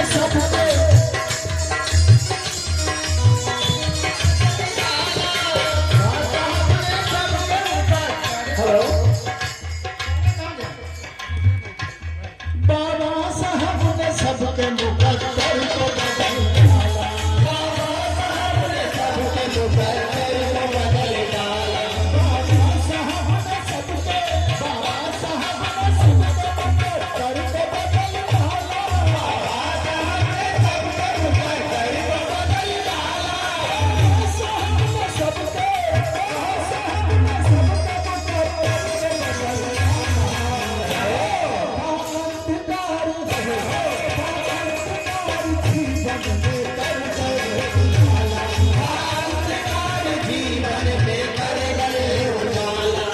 सबके हेलो बाबा साहब ने सबके मुकद्दर को बदल डाला। बाबा साहब ने सबके मुकद्दर को बदल डाला। बाबा साहब ने सबके बाबा साहब ने सबके मुकद्दर को बदल डाला। बाबा साहब ने सबके मुकद्दर को बदल डाला। बाबा साहब ने सबके बाबा साहब ने सबके मुकद्दर को बदल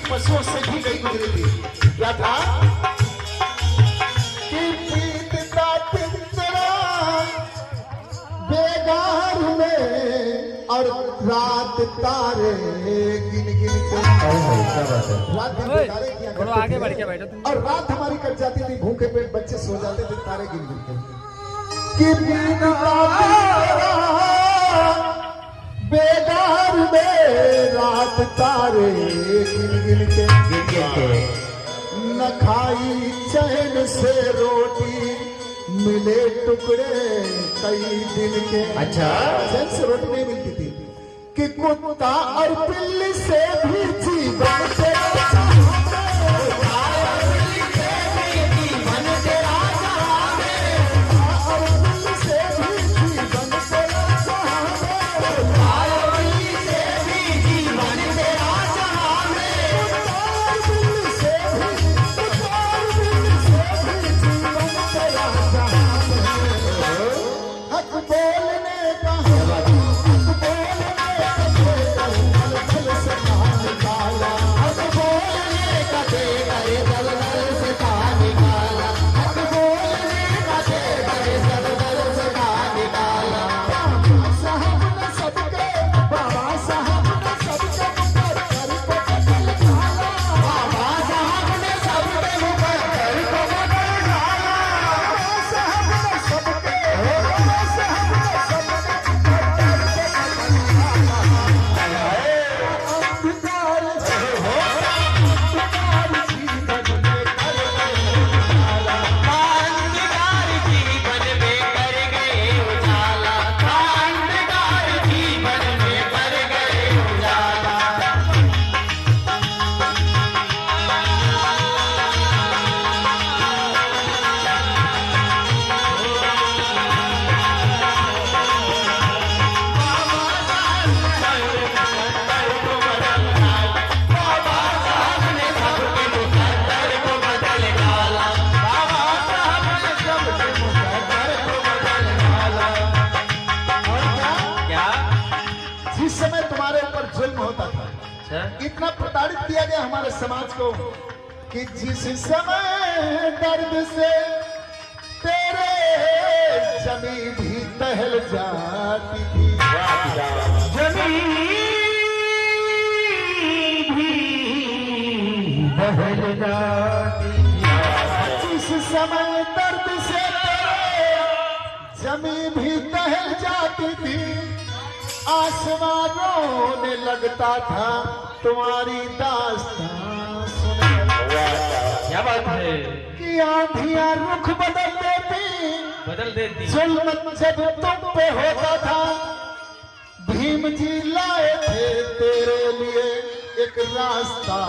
पशुओं से भी गई गुजरी थी। क्या था कि पीतता पिंजरा बेगार में और रात तारे गिन गिन के रात दिन तारे किया करते आगे बढ़ के बैठो तुम। और रात हमारी कट जाती थी, भूखे पेट बच्चे सो जाते थे तारे गिन गिन के। कि पीतता पिंजरा बेगार में रात तारे गिन गिन के न खाई चैन से रोटी मिले टुकड़े कई दिन के। अच्छा चैन से रोटी नहीं मिलती थी कि कुत्ता और बिल्ली से भी जीवन से इतना प्रताड़ित किया गया हमारे समाज को कि जिस समय दर्द से तेरे जमी भी टहल जाती थी, जमी भी टहल जाती थी। जिस समय दर्द से तेरे जमी भी टहल जाती थी, आसमां रोने लगता था तुम्हारी दास्तां सुन। क्या बात है कि आंधियां रुख बदल देती, जुल्म जब तुम पे होता था, भीम जी लाए थे तेरे लिए एक रास्ता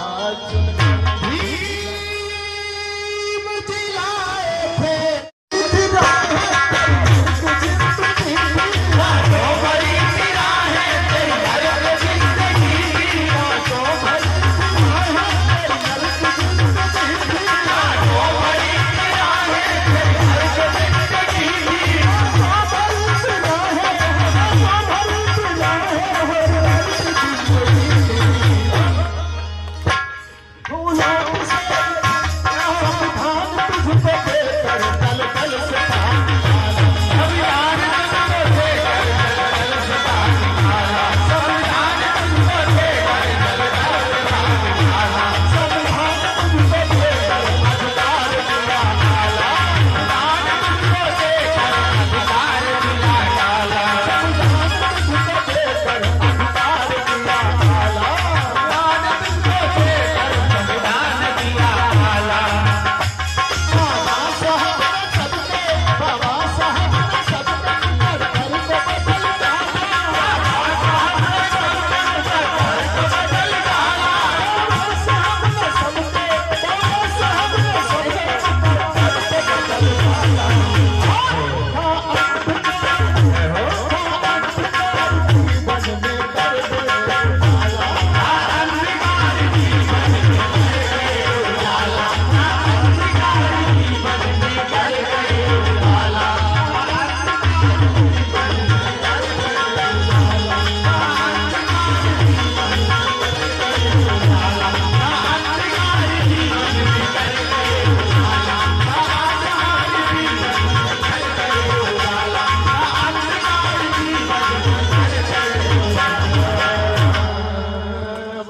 चुनकर। भीम जी लाए थे तुझको